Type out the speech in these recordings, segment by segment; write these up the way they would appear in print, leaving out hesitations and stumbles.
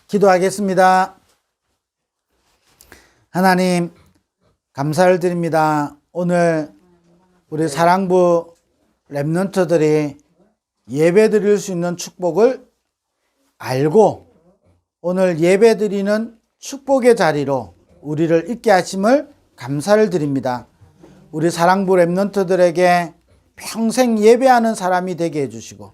기도하겠습니다. 하나님, 감사를 드립니다. 오늘 우리 사랑부 렘넌트들이 예배 드릴 수 있는 축복을 알고 오늘 예배 드리는 축복의 자리로 우리를 있게 하심을 감사를 드립니다. 우리 사랑부 렘넌트들에게 평생 예배하는 사람이 되게 해주시고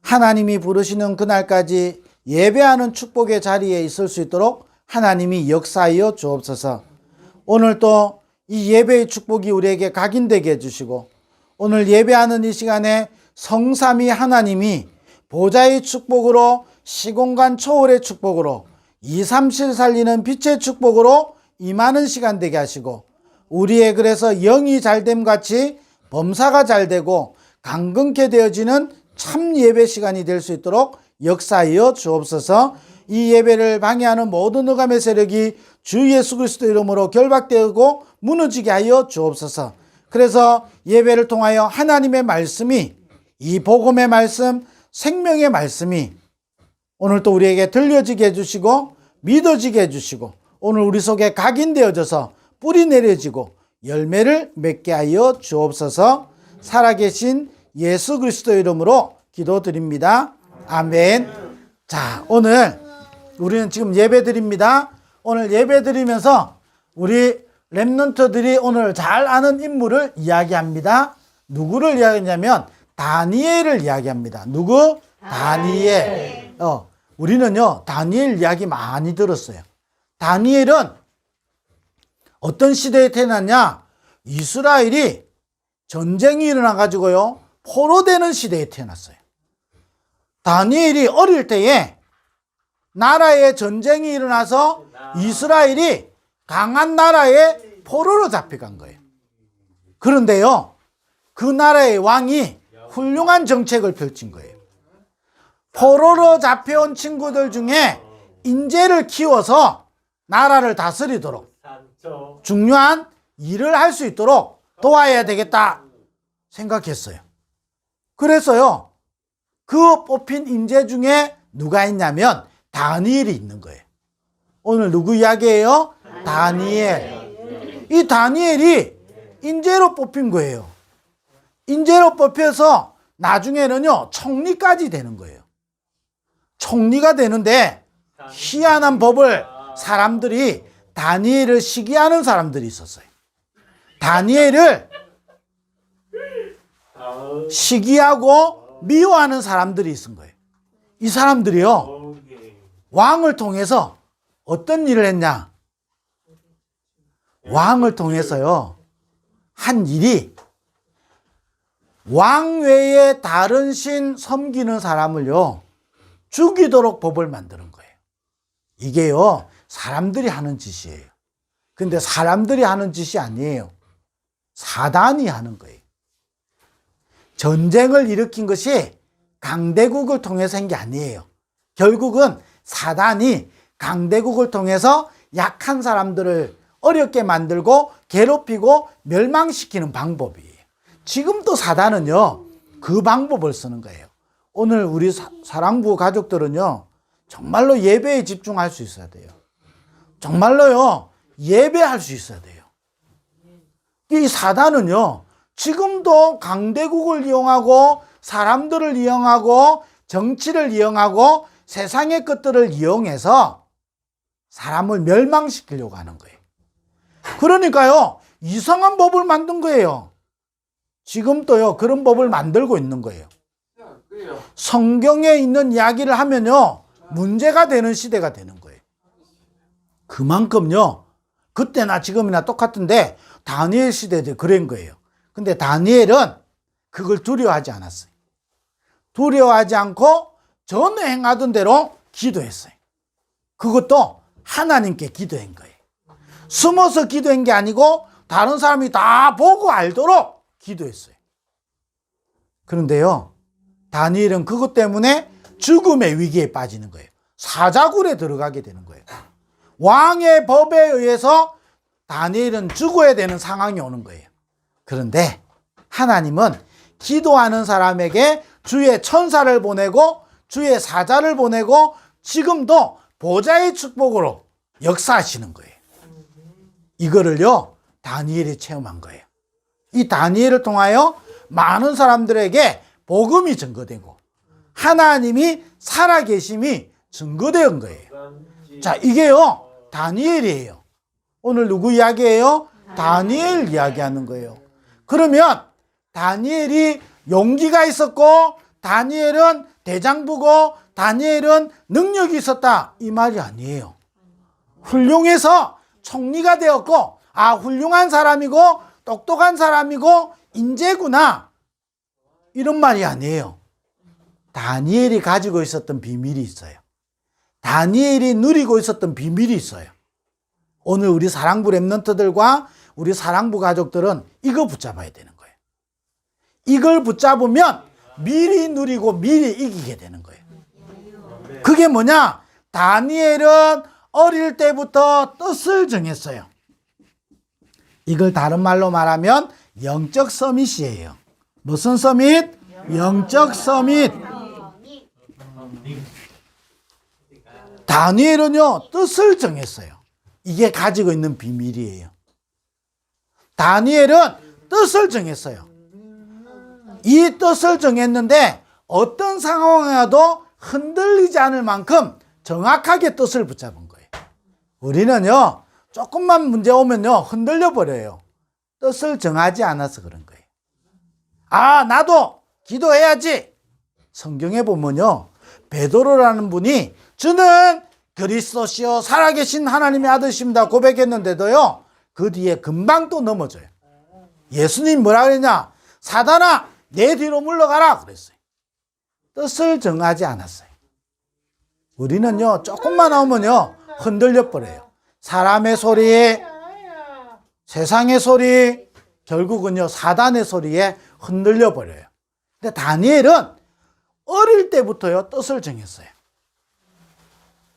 하나님이 부르시는 그날까지 예배하는 축복의 자리에 있을 수 있도록 하나님이 역사하여 주옵소서. 오늘 또 이 예배의 축복이 우리에게 각인되게 해주시고 오늘 예배하는 이 시간에 성삼위 하나님이 보좌의 축복으로 시공간 초월의 축복으로 237 살리는 빛의 축복으로 임하는 시간 되게 하시고 우리의 그래서 영이 잘됨 같이 범사가 잘되고 강건케 되어지는 참 예배 시간이 될 수 있도록 역사하여 주옵소서. 이 예배를 방해하는 모든 흑암의 세력이 주 예수 그리스도 이름으로 결박되고 무너지게 하여 주옵소서. 그래서 예배를 통하여 하나님의 말씀이 이 복음의 말씀, 생명의 말씀이 오늘 또 우리에게 들려지게 해주시고 믿어지게 해주시고 오늘 우리 속에 각인되어져서 뿌리 내려지고 열매를 맺게 하여 주옵소서. 살아계신 예수 그리스도 이름으로 기도드립니다. 아멘. 자, 오늘 우리는 지금 예배 드립니다. 오늘 예배 드리면서 우리 렘넌트들이 오늘 잘 아는 인물을 이야기합니다. 누구를 이야기하냐면 다니엘을 이야기합니다. 누구? 다니엘. 우리는요 다니엘 이야기 많이 들었어요. 다니엘은 어떤 시대에 태어났냐? 이스라엘이 전쟁이 일어나 가지고요 포로되는 시대에 태어났어요. 다니엘이 어릴 때에 나라에 전쟁이 일어나서 이스라엘이 강한 나라에 포로로 잡혀간 거예요. 그런데요 그 나라의 왕이 훌륭한 정책을 펼친 거예요. 포로로 잡혀온 친구들 중에 인재를 키워서 나라를 다스리도록 중요한 일을 할 수 있도록 도와야 되겠다 생각했어요. 그래서요 그 뽑힌 인재 중에 누가 있냐면 다니엘이 있는 거예요. 오늘 누구 이야기예요? 다니엘. 이 다니엘이 인재로 뽑힌 거예요. 인재로 뽑혀서 나중에는요 총리까지 되는 거예요. 총리가 되는데 희한한 법을 사람들이 다니엘을 시기하는 사람들이 있었어요. 다니엘을 시기하고 미워하는 사람들이 있은 거예요. 이 사람들이요 왕을 통해서 어떤 일을 했냐? 왕을 통해서요 한 일이 왕 외에 다른 신 섬기는 사람을요 죽이도록 법을 만드는 거예요. 이게요 사람들이 하는 짓이에요. 근데 사람들이 하는 짓이 아니에요. 사단이 하는 거예요. 전쟁을 일으킨 것이 강대국을 통해서 한 게 아니에요. 결국은 사단이 강대국을 통해서 약한 사람들을 어렵게 만들고 괴롭히고 멸망시키는 방법이에요. 지금도 사단은요 그 방법을 쓰는 거예요. 오늘 우리 사랑부 가족들은요 정말로 예배에 집중할 수 있어야 돼요. 정말로요 예배할 수 있어야 돼요. 이 사단은요 지금도 강대국을 이용하고 사람들을 이용하고 정치를 이용하고 세상의 것들을 이용해서 사람을 멸망시키려고 하는 거예요. 그러니까요 이상한 법을 만든 거예요. 지금도요 그런 법을 만들고 있는 거예요. 성경에 있는 이야기를 하면요 문제가 되는 시대가 되는 거예요. 그만큼요 그때나 지금이나 똑같은데 다니엘 시대도 그런 거예요. 근데 다니엘은 그걸 두려워하지 않았어요. 두려워하지 않고 전에 행하던 대로 기도했어요. 그것도 하나님께 기도한 거예요. 숨어서 기도한 게 아니고 다른 사람이 다 보고 알도록 기도했어요. 그런데요 다니엘은 그것 때문에 죽음의 위기에 빠지는 거예요. 사자굴에 들어가게 되는 거예요. 왕의 법에 의해서 다니엘은 죽어야 되는 상황이 오는 거예요. 그런데 하나님은 기도하는 사람에게 주의 천사를 보내고 주의 사자를 보내고 지금도 보좌의 축복으로 역사하시는 거예요. 이거를요, 다니엘이 체험한 거예요. 이 다니엘을 통하여 많은 사람들에게 복음이 증거되고 하나님이 살아계심이 증거된 거예요. 자, 이게요, 다니엘이에요. 오늘 누구 이야기예요? 다니엘 이야기하는 거예요. 그러면 다니엘이 용기가 있었고 다니엘은 대장부고 다니엘은 능력이 있었다, 이 말이 아니에요. 훌륭해서 총리가 되었고, 아, 훌륭한 사람이고 똑똑한 사람이고 인재구나, 이런 말이 아니에요. 다니엘이 가지고 있었던 비밀이 있어요. 다니엘이 누리고 있었던 비밀이 있어요. 오늘 우리 사랑부 랩런트들과 우리 사랑부 가족들은 이거 붙잡아야 되는 거예요. 이걸 붙잡으면 미리 누리고 미리 이기게 되는 거예요. 그게 뭐냐? 다니엘은 어릴 때부터 뜻을 정했어요. 이걸 다른 말로 말하면 영적 서밋이에요. 무슨 서밋? 영적 서밋. 다니엘은요, 뜻을 정했어요. 이게 가지고 있는 비밀이에요. 다니엘은 뜻을 정했어요. 이 뜻을 정했는데 어떤 상황에도 흔들리지 않을 만큼 정확하게 뜻을 붙잡은 거예요. 우리는요, 조금만 문제 오면요, 흔들려 버려요. 뜻을 정하지 않아서 그런 거예요. 아, 나도 기도해야지. 성경에 보면요, 베드로라는 분이 저는 그리스도시요 살아계신 하나님의 아들이십니다 고백했는데도요, 그 뒤에 금방 또 넘어져요. 예수님 뭐라 그랬냐? 사단아, 내 뒤로 물러가라 그랬어요. 뜻을 정하지 않았어요. 우리는요, 조금만 나오면요, 흔들려 버려요. 사람의 소리, 세상의 소리, 결국은요, 사단의 소리에 흔들려 버려요. 근데 다니엘은 어릴 때부터요, 뜻을 정했어요.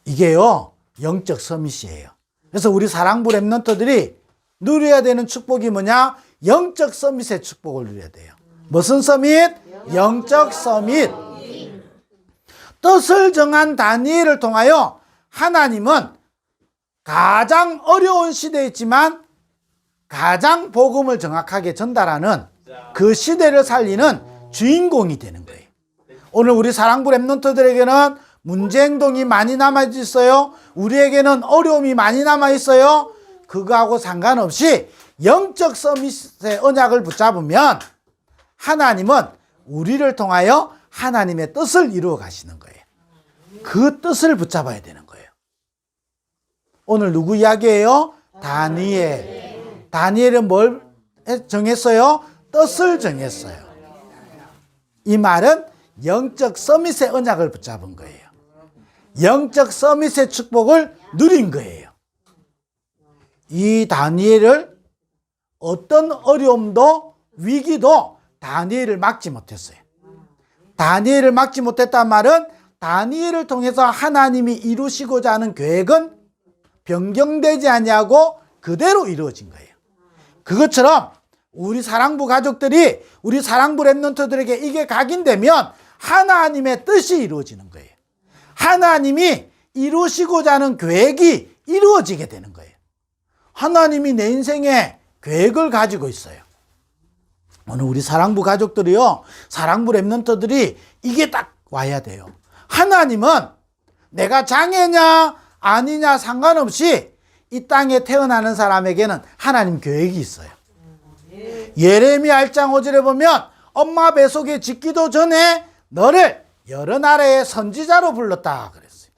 이게요, 영적 서밋이에요. 그래서 우리 사랑부 랩런트들이 누려야 되는 축복이 뭐냐? 영적 서밋의 축복을 누려야 돼요. 무슨 서밋? 영적 서밋. 뜻을 정한 다니엘을 통하여 하나님은 가장 어려운 시대였지만 가장 복음을 정확하게 전달하는 그 시대를 살리는 주인공이 되는 거예요. 오늘 우리 사랑부 랩런트들에게는 문제 행동이 많이 남아있어요. 우리에게는 어려움이 많이 남아있어요. 그거하고 상관없이 영적 서밋의 언약을 붙잡으면 하나님은 우리를 통하여 하나님의 뜻을 이루어 가시는 거예요. 그 뜻을 붙잡아야 되는 거예요. 오늘 누구 이야기예요? 다니엘. 다니엘은 뭘 정했어요? 뜻을 정했어요. 이 말은 영적 서밋의 언약을 붙잡은 거예요. 영적 서밋의 축복을 누린 거예요. 이 다니엘을 어떤 어려움도 위기도 다니엘을 막지 못했어요. 다니엘을 막지 못했단 말은 다니엘을 통해서 하나님이 이루시고자 하는 계획은 변경되지 아니하고 그대로 이루어진 거예요. 그것처럼 우리 사랑부 가족들이 우리 사랑부 랩런트들에게 이게 각인되면 하나님의 뜻이 이루어지는 거예요. 하나님이 이루시고자 하는 계획이 이루어지게 되는 거예요. 하나님이 내 인생에 계획을 가지고 있어요. 오늘 우리 사랑부 가족들이요, 사랑부 랩런트들이 이게 딱 와야 돼요. 하나님은 내가 장애냐 아니냐 상관없이 이 땅에 태어나는 사람에게는 하나님 계획이 있어요. 예레미야 1장 5절에 보면 엄마 뱃속에 짓기도 전에 너를 여러 나라의 선지자로 불렀다 그랬어요.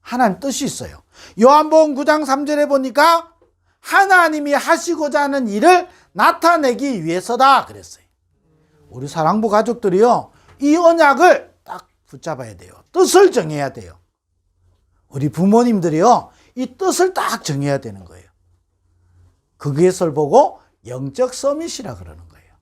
하나님 뜻이 있어요. 요한복음 9장 3절에 보니까 하나님이 하시고자 하는 일을 나타내기 위해서다 그랬어요. 우리 사랑부 가족들이요, 이 언약을 딱 붙잡아야 돼요. 뜻을 정해야 돼요. 우리 부모님들이요, 이 뜻을 딱 정해야 되는 거예요. 그것을 보고 영적 서밋이라 그러는 거예요.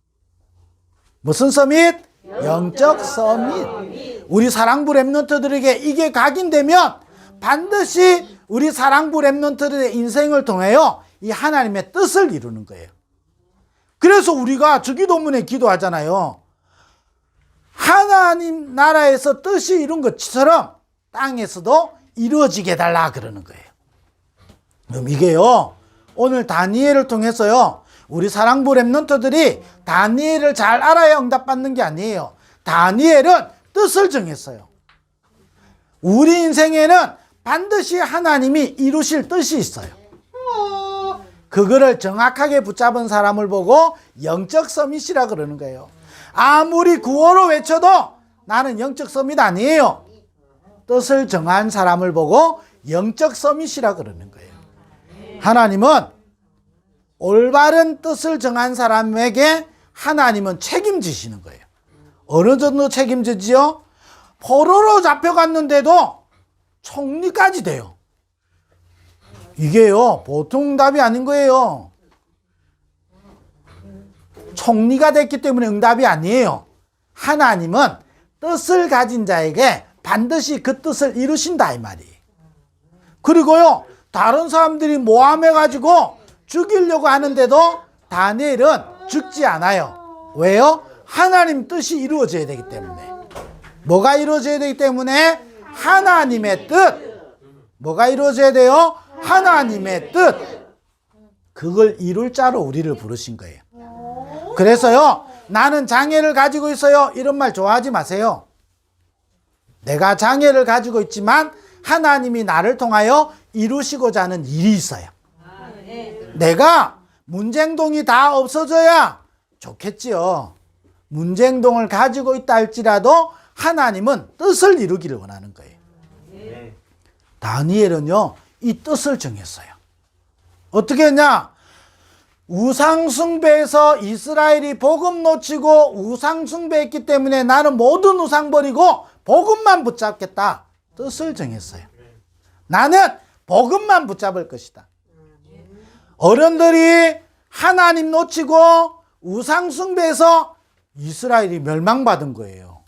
무슨 서밋? 영적 서밋. 우리 사랑부 랩런트들에게 이게 각인되면 반드시 우리 사랑부 랩런트들의 인생을 통하여 이 하나님의 뜻을 이루는 거예요. 그래서 우리가 주기도문에 기도하잖아요. 하나님 나라에서 뜻이 이룬 것처럼 땅에서도 이루어지게 해달라 그러는 거예요. 그럼 이게요, 오늘 다니엘을 통해서요, 우리 사랑부 랩런트들이 다니엘을 잘 알아야 응답받는 게 아니에요. 다니엘은 뜻을 정했어요. 우리 인생에는 반드시 하나님이 이루실 뜻이 있어요. 그거를 정확하게 붙잡은 사람을 보고 영적 서밋이라 그러는 거예요. 아무리 구호로 외쳐도 나는 영적 서밋 아니에요. 뜻을 정한 사람을 보고 영적 서밋이라 그러는 거예요. 하나님은 올바른 뜻을 정한 사람에게 하나님은 책임지시는 거예요. 어느 정도 책임지지요? 포로로 잡혀갔는데도 총리까지 돼요. 이게요, 보통 답이 아닌 거예요. 총리가 됐기 때문에 응답이 아니에요. 하나님은 뜻을 가진 자에게 반드시 그 뜻을 이루신다 이 말이에요. 그리고요, 다른 사람들이 모함해가지고 죽이려고 하는데도 다니엘은 죽지 않아요. 왜요? 하나님 뜻이 이루어져야 되기 때문에. 뭐가 이루어져야 되기 때문에? 하나님의 뜻. 뭐가 이루어져야 돼요? 하나님의 뜻. 그걸 이룰 자로 우리를 부르신 거예요. 그래서요, 나는 장애를 가지고 있어요, 이런 말 좋아하지 마세요. 내가 장애를 가지고 있지만 하나님이 나를 통하여 이루시고자 하는 일이 있어요. 내가 문제행동이 다 없어져야 좋겠지요. 문제행동을 가지고 있다 할지라도 하나님은 뜻을 이루기를 원하는 거예요. 다니엘은요, 이 뜻을 정했어요. 어떻게 했냐? 우상숭배에서 이스라엘이 복음 놓치고 우상숭배했기 때문에 나는 모든 우상 버리고 복음만 붙잡겠다. 뜻을 정했어요. 나는 복음만 붙잡을 것이다. 어른들이 하나님 놓치고 우상숭배해서 이스라엘이 멸망받은 거예요.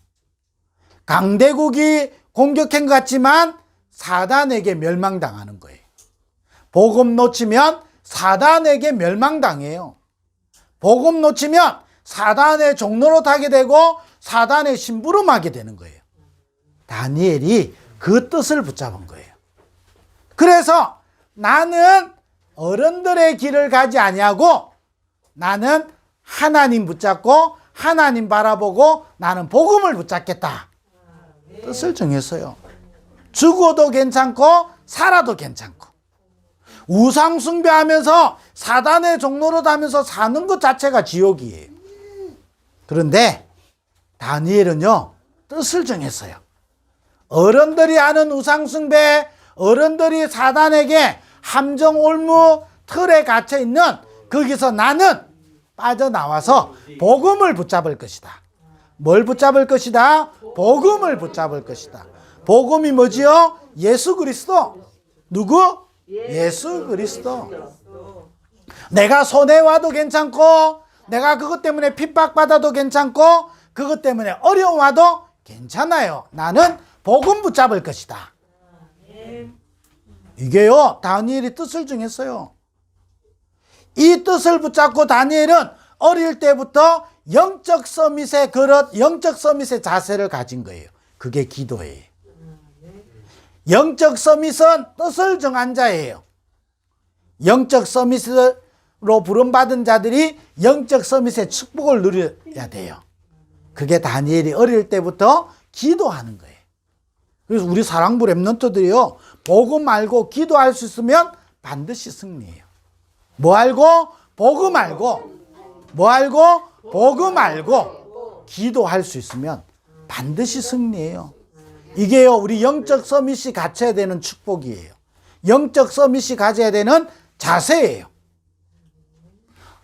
강대국이 공격한 것 같지만 사단에게 멸망당하는 거예요. 복음 놓치면 사단에게 멸망당해요. 복음 놓치면 사단의 종로로 타게 되고 사단의 심부름하게 되는 거예요. 다니엘이 그 뜻을 붙잡은 거예요. 그래서 나는 어른들의 길을 가지 아니하고 나는 하나님 붙잡고 하나님 바라보고 나는 복음을 붙잡겠다. 뜻을 정했어요. 죽어도 괜찮고 살아도 괜찮고 우상 숭배하면서 사단의 종로로 다면서 사는 것 자체가 지옥이에요. 그런데 다니엘은요, 뜻을 정했어요. 어른들이 하는 우상 숭배, 어른들이 사단에게 함정 올무 틀에 갇혀 있는 거기서 나는 빠져나와서 복음을 붙잡을 것이다. 뭘 붙잡을 것이다? 복음을 붙잡을 것이다. 복음이 뭐지요? 예수 그리스도. 누구? 예수 그리스도. 내가 손해와도 괜찮고 내가 그것 때문에 핍박받아도 괜찮고 그것 때문에 어려움 와도 괜찮아요. 나는 복음 붙잡을 것이다. 이게요, 다니엘이 뜻을 정했어요. 이 뜻을 붙잡고 다니엘은 어릴 때부터 영적 서밋의 그릇, 영적 서밋의 자세를 가진 거예요. 그게 기도예요. 영적 서밋은 뜻을 정한 자예요. 영적 서밋으로 부름받은 자들이 영적 서밋의 축복을 누려야 돼요. 그게 다니엘이 어릴 때부터 기도하는 거예요. 그래서 우리 사랑부 랩런트들이요, 복음 알고 기도할 수 있으면 반드시 승리해요. 뭐 알고? 복음 알고. 뭐 알고? 복음 알고 기도할 수 있으면 반드시 승리해요. 이게요, 우리 영적 서밋이 갖춰야 되는 축복이에요. 영적 서밋이 가져야 되는 자세예요.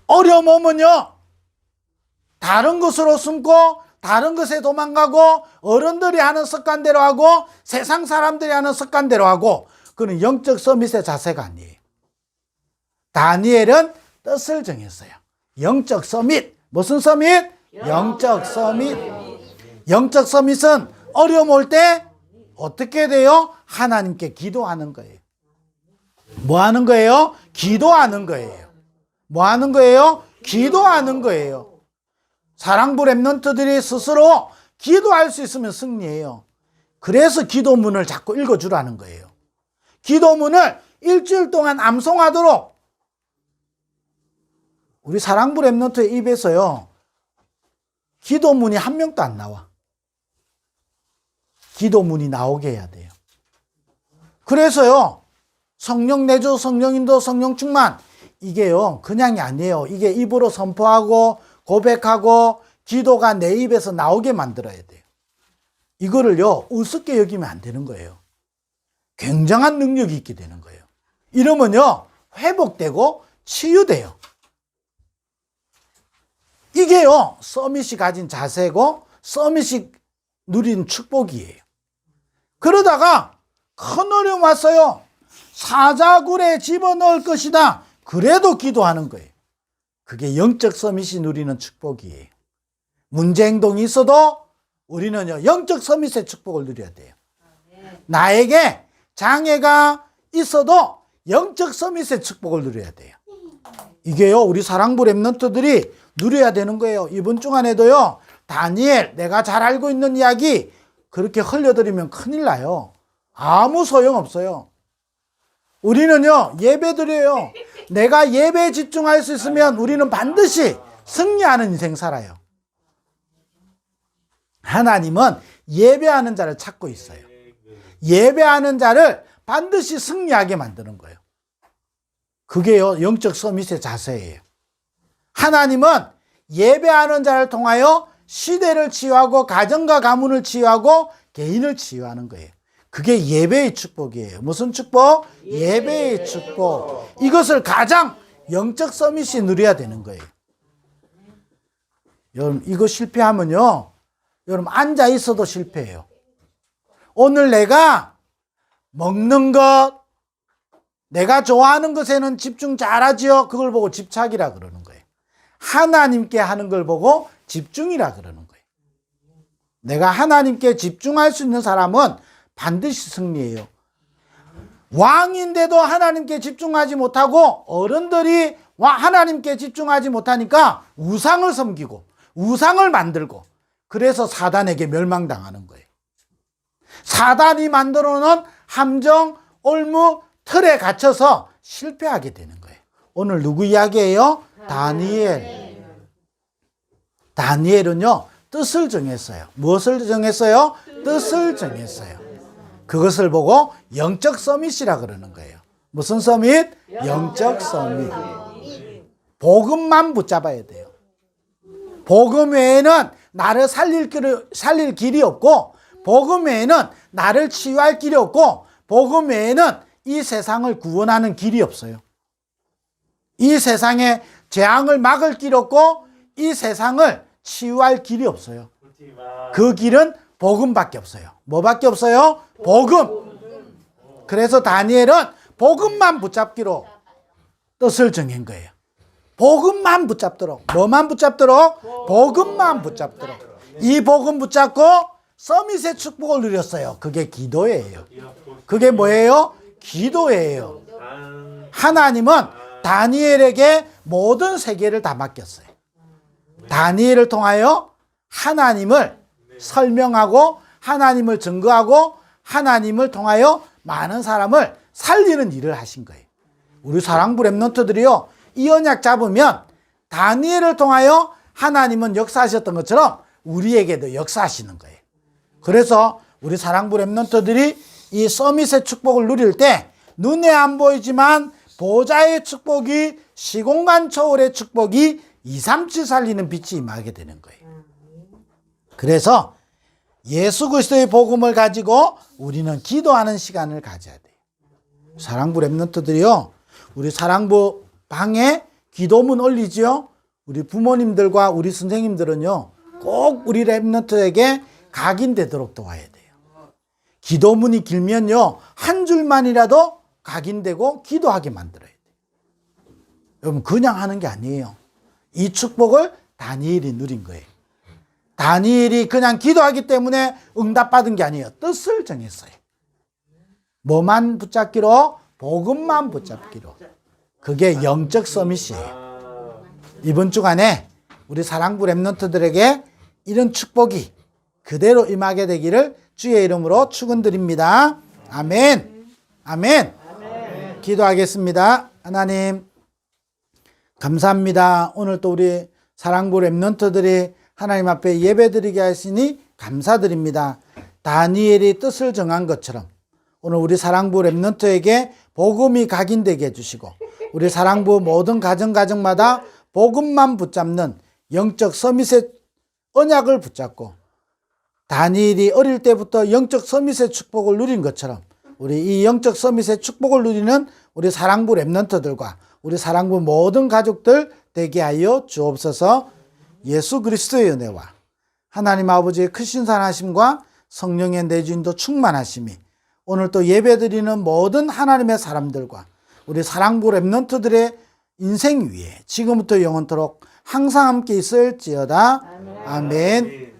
어려움 오면요, 다른 것으로 숨고 다른 것에 도망가고 어른들이 하는 습관대로 하고 세상 사람들이 하는 습관대로 하고, 그는 영적 서밋의 자세가 아니에요. 다니엘은 뜻을 정했어요. 영적 서밋. 무슨 서밋? 영적 서밋. 영적 서밋은 어려움 올 때 어떻게 돼요? 하나님께 기도하는 거예요. 뭐 하는 거예요? 기도하는 거예요. 뭐 하는 거예요? 기도하는 거예요. 사랑부 랩런트들이 스스로 기도할 수 있으면 승리해요. 그래서 기도문을 자꾸 읽어주라는 거예요. 기도문을 일주일 동안 암송하도록. 우리 사랑부 랩런트의 입에서요, 기도문이 한 명도 안 나와. 기도문이 나오게 해야 돼요. 그래서요, 성령 내주, 성령 인도, 성령 충만, 이게요, 그냥이 아니에요. 이게 입으로 선포하고 고백하고 기도가 내 입에서 나오게 만들어야 돼요. 이거를요, 우습게 여기면 안 되는 거예요. 굉장한 능력이 있게 되는 거예요. 이러면요, 회복되고 치유돼요. 이게요, 서밋이 가진 자세고 서밋이 누린 축복이에요. 그러다가 큰 어려움 왔어요. 사자굴에 집어넣을 것이다. 그래도 기도하는 거예요. 그게 영적 서밋이 누리는 축복이에요. 문제 행동이 있어도 우리는요, 영적 서밋의 축복을 누려야 돼요. 나에게 장애가 있어도 영적 서밋의 축복을 누려야 돼요. 이게요, 우리 사랑부 랩런트들이 누려야 되는 거예요. 이번 주간에도요, 다니엘, 내가 잘 알고 있는 이야기 그렇게 흘려드리면 큰일 나요. 아무 소용없어요. 우리는요, 예배 드려요. 내가 예배에 집중할 수 있으면 우리는 반드시 승리하는 인생 살아요. 하나님은 예배하는 자를 찾고 있어요. 예배하는 자를 반드시 승리하게 만드는 거예요. 그게요, 영적 서밋의 자세예요. 하나님은 예배하는 자를 통하여 시대를 치유하고 가정과 가문을 치유하고 개인을 치유하는 거예요. 그게 예배의 축복이에요. 무슨 축복? 예배의 축복. 이것을 가장 영적 서밋이 누려야 되는 거예요. 여러분, 이거 실패하면요, 여러분 앉아 있어도 실패해요. 오늘 내가 먹는 것, 내가 좋아하는 것에는 집중 잘하지요. 그걸 보고 집착이라 그러는 거예요. 하나님께 하는 걸 보고 집중이라 그러는 거예요. 내가 하나님께 집중할 수 있는 사람은 반드시 승리해요. 왕인데도 하나님께 집중하지 못하고 어른들이 하나님께 집중하지 못하니까 우상을 섬기고 우상을 만들고 그래서 사단에게 멸망당하는 거예요. 사단이 만들어 놓은 함정, 올무, 틀에 갇혀서 실패하게 되는 거예요. 오늘 누구 이야기예요? 다니엘. 다니엘은요, 뜻을 정했어요. 무엇을 정했어요? 뜻을 정했어요. 그것을 보고 영적 서밋이라 그러는 거예요. 무슨 서밋? 영적 서밋. 복음만 붙잡아야 돼요. 복음 외에는 나를 살릴 길이 없고, 복음 외에는 나를 치유할 길이 없고, 복음 외에는 이 세상을 구원하는 길이 없어요. 이 세상의 재앙을 막을 길 없고, 이 세상을 치유할 길이 없어요. 그 길은 복음밖에 없어요. 뭐밖에 없어요? 복음. 그래서 다니엘은 복음만 붙잡기로 뜻을 정한 거예요. 복음만 붙잡도록. 뭐만 붙잡도록? 복음만 붙잡도록. 이 복음 붙잡고 서밋의 축복을 누렸어요. 그게 기도예요. 그게 뭐예요? 기도예요. 하나님은 다니엘에게 모든 세계를 다 맡겼어요. 다니엘을 통하여 하나님을 설명하고 하나님을 증거하고 하나님을 통하여 많은 사람을 살리는 일을 하신 거예요. 우리 사랑부 랩런트들이요, 이 언약 잡으면 다니엘을 통하여 하나님은 역사하셨던 것처럼 우리에게도 역사하시는 거예요. 그래서 우리 사랑부 랩런트들이 이 서밋의 축복을 누릴 때 눈에 안 보이지만 보좌의 축복이, 시공간 초월의 축복이 237 살리는 빛이 임하게 되는 거예요. 그래서 예수 그리스도의 복음을 가지고 우리는 기도하는 시간을 가져야 돼요. 사랑부 랩런트들이요, 우리 사랑부 방에 기도문 올리죠. 우리 부모님들과 우리 선생님들은요, 꼭 우리 랩런트에게 각인되도록 도와야 돼요. 기도문이 길면요, 한 줄만이라도 각인되고 기도하게 만들어야 돼요. 여러분, 그냥 하는 게 아니에요. 이 축복을 다니엘이 누린 거예요. 다니엘이 그냥 기도하기 때문에 응답받은 게 아니에요. 뜻을 정했어요. 뭐만 붙잡기로? 복음만 붙잡기로. 그게 영적 서밋이에요. 이번 주간에 우리 사랑부 랩런트들에게 이런 축복이 그대로 임하게 되기를 주의 이름으로 축원드립니다. 아멘. 아멘. 기도하겠습니다. 하나님 감사합니다. 오늘 또 우리 사랑부 렘넌트들이 하나님 앞에 예배드리게 하시니 감사드립니다. 다니엘이 뜻을 정한 것처럼 오늘 우리 사랑부 렘넌트에게 복음이 각인되게 해주시고 우리 사랑부 모든 가정마다 복음만 붙잡는 영적 서밋의 언약을 붙잡고 다니엘이 어릴 때부터 영적 서밋의 축복을 누린 것처럼 우리 이 영적 서밋의 축복을 누리는 우리 사랑부 렘넌트들과 우리 사랑부 모든 가족들 되게 하여 주옵소서. 예수 그리스도의 은혜와 하나님 아버지의 크신 사랑하심과 성령의 내주인도 충만하심이 오늘 또 예배드리는 모든 하나님의 사람들과 우리 사랑부 렘넌트들의 인생 위에 지금부터 영원토록 항상 함께 있을지어다. 아멘.